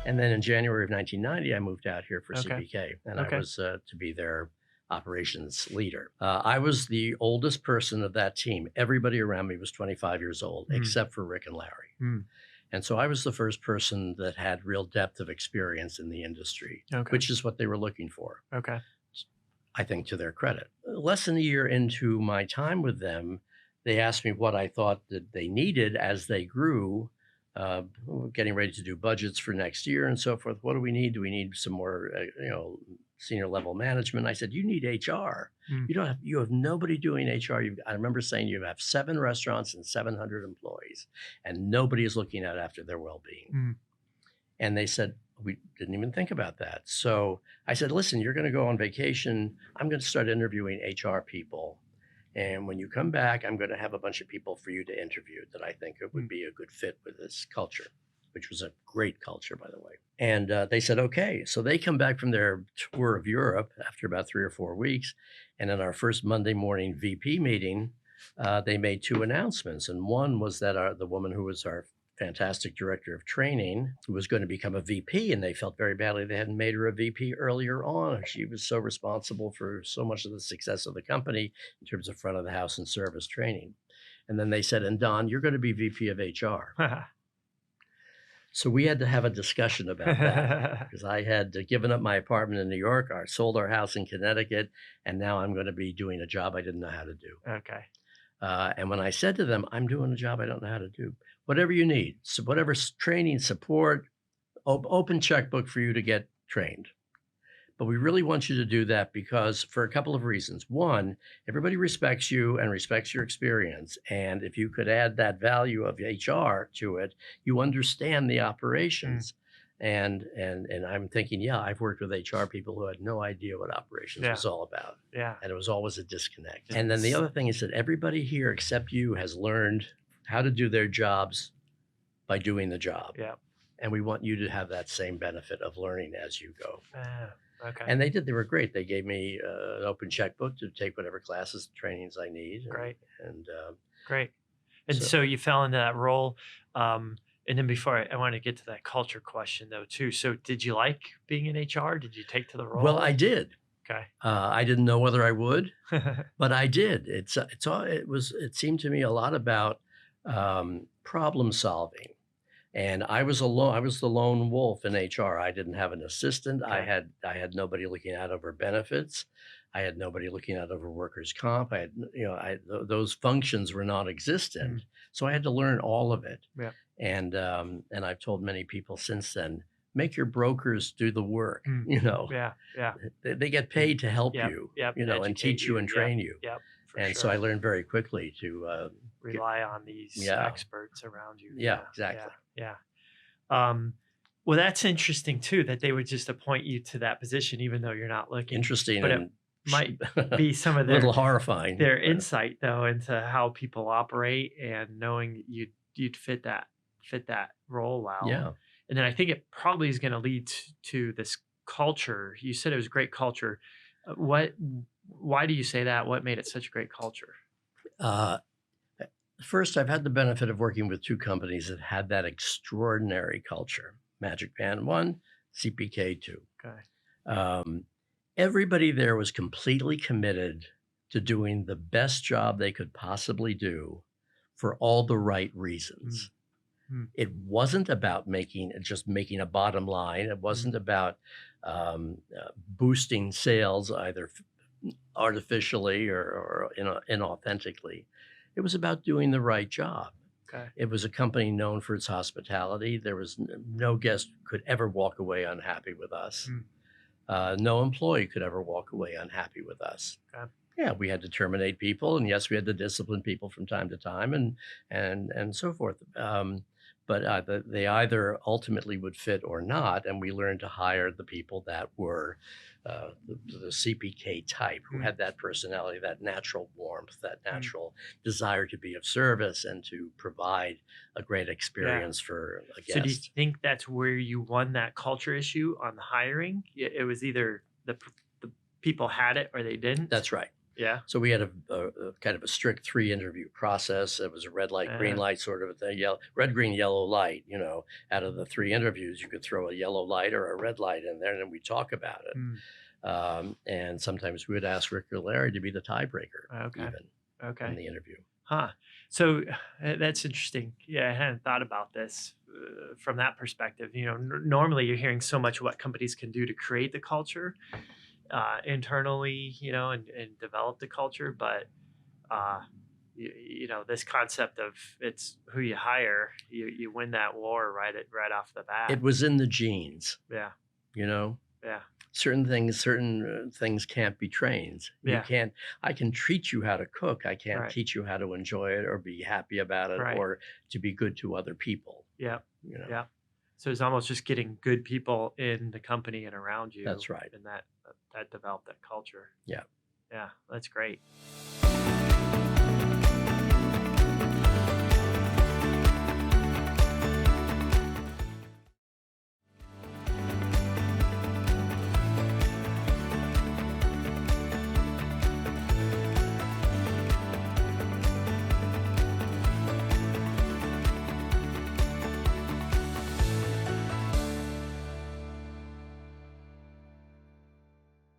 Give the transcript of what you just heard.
And then in January of 1990, I moved out here for Okay. CPK, and Okay. I was to be their operations leader. I was the oldest person of that team. Everybody around me was 25 years old, except for Rick and Larry. And so I was the first person that had real depth of experience in the industry, Okay. which is what they were looking for. Okay. I think to their credit. Less than a year into my time with them, they asked me what I thought that they needed as they grew, getting ready to do budgets for next year and so forth. What do we need? Do we need some more, senior level management? I said, you need HR. You have nobody doing HR. I remember saying you have 7 restaurants and 700 employees, and nobody is looking out after their well-being. And they said, we didn't even think about that. So I said, listen, you're going to go on vacation. I'm going to start interviewing HR people. And when you come back, I'm going to have a bunch of people for you to interview that I think it would be a good fit with this culture, which was a great culture, by the way. And they said, okay. So they come back from their tour of Europe after about 3 or 4 weeks. And in our first Monday morning VP meeting, they made 2 announcements. And one was that the woman who was our fantastic director of training, who was going to become a VP, and they felt very badly they hadn't made her a VP earlier on. She was so responsible for so much of the success of the company in terms of front of the house and service training. And then they said, and Don, you're going to be VP of HR. So we had to have a discussion about that because I had given up my apartment in New York, I sold our house in Connecticut, and now I'm going to be doing a job I didn't know how to do. Okay. And when I said to them, I'm doing a job I don't know how to do, whatever you need, so whatever training, support, open checkbook for you to get trained. But we really want you to do that because for a couple of reasons. One, everybody respects you and respects your experience. And if you could add that value of HR to it, you understand the operations. And I'm thinking, yeah, I've worked with HR people who had no idea what operations was all about. Yeah. And it was always a disconnect. And then the other thing is that everybody here except you has learned how to do their jobs by doing the job. Yeah. And we want you to have that same benefit of learning as you go. Okay. And they did. They were great. They gave me an open checkbook to take whatever classes, trainings I need. Great. Great. And so you fell into that role. And then before I want to get to that culture question though too. So did you like being in HR? Did you take to the role? Well, I did. Okay. I didn't know whether I would, but I did. It seemed to me a lot about problem solving. And I was alone. I was the lone wolf in HR. I didn't have an assistant. Okay. I had nobody looking out over benefits. I had nobody looking out over workers' comp. I had, those functions were non-existent. So I had to learn all of it. Yeah. And I've told many people since then, make your brokers do the work. Yeah. They get paid to help you. And teach you and train you. Yep. And so I learned very quickly to rely on these experts around you. Yeah, exactly. Yeah. Well, that's interesting too, that they would just appoint you to that position, even though you're not looking. Interesting. But it might be some of their little horrifying. Their insight though into how people operate and knowing you'd fit that role well. Yeah. And then I think it probably is going to lead to this culture. You said it was great culture. Why do you say that? What made it such a great culture? First, I've had the benefit of working with 2 companies that had that extraordinary culture. Magic Band 1, CPK 2. Okay. Everybody there was completely committed to doing the best job they could possibly do for all the right reasons. It wasn't about just making a bottom line. It wasn't about boosting sales either artificially or inauthentically. It was about doing the right job. Okay. It was a company known for its hospitality. There was no guest could ever walk away unhappy with us. No employee could ever walk away unhappy with us. Okay. Yeah, we had to terminate people, and yes, we had to discipline people from time to time, and so forth. But they either ultimately would fit or not, and we learned to hire the people that were the CPK type, who had that personality, that natural warmth, that natural desire to be of service and to provide a great experience for a guest. So do you think that's where you won that culture issue on the hiring? It was either the people had it or they didn't? That's right. Yeah. So we had a kind of a strict 3 interview process. It was a red light, green Uh, light sort of a thing, red, green, yellow light. Out of the 3 interviews, you could throw a yellow light or a red light in there, and then we talk about it. mm, And sometimes we would ask Rick or Larry to be the tiebreaker, okay. even in Okay. the interview. Huh. So that's interesting. Yeah, I hadn't thought about this from that perspective. Normally you're hearing so much what companies can do to create the culture internally, and develop the culture, but uh, this concept of it's who you hire, you win that war right off the bat. It was in the genes, Yeah, you know. yeah, Certain things can't be trained. You yeah. can't. I can teach you how to cook. I can't Right, teach you how to enjoy it or be happy about it right. or to be good to other people. Yeah, You know. yeah. So it's almost just getting good people in the company and around you, That's right. and that develop that culture. Yeah. Yeah, that's great.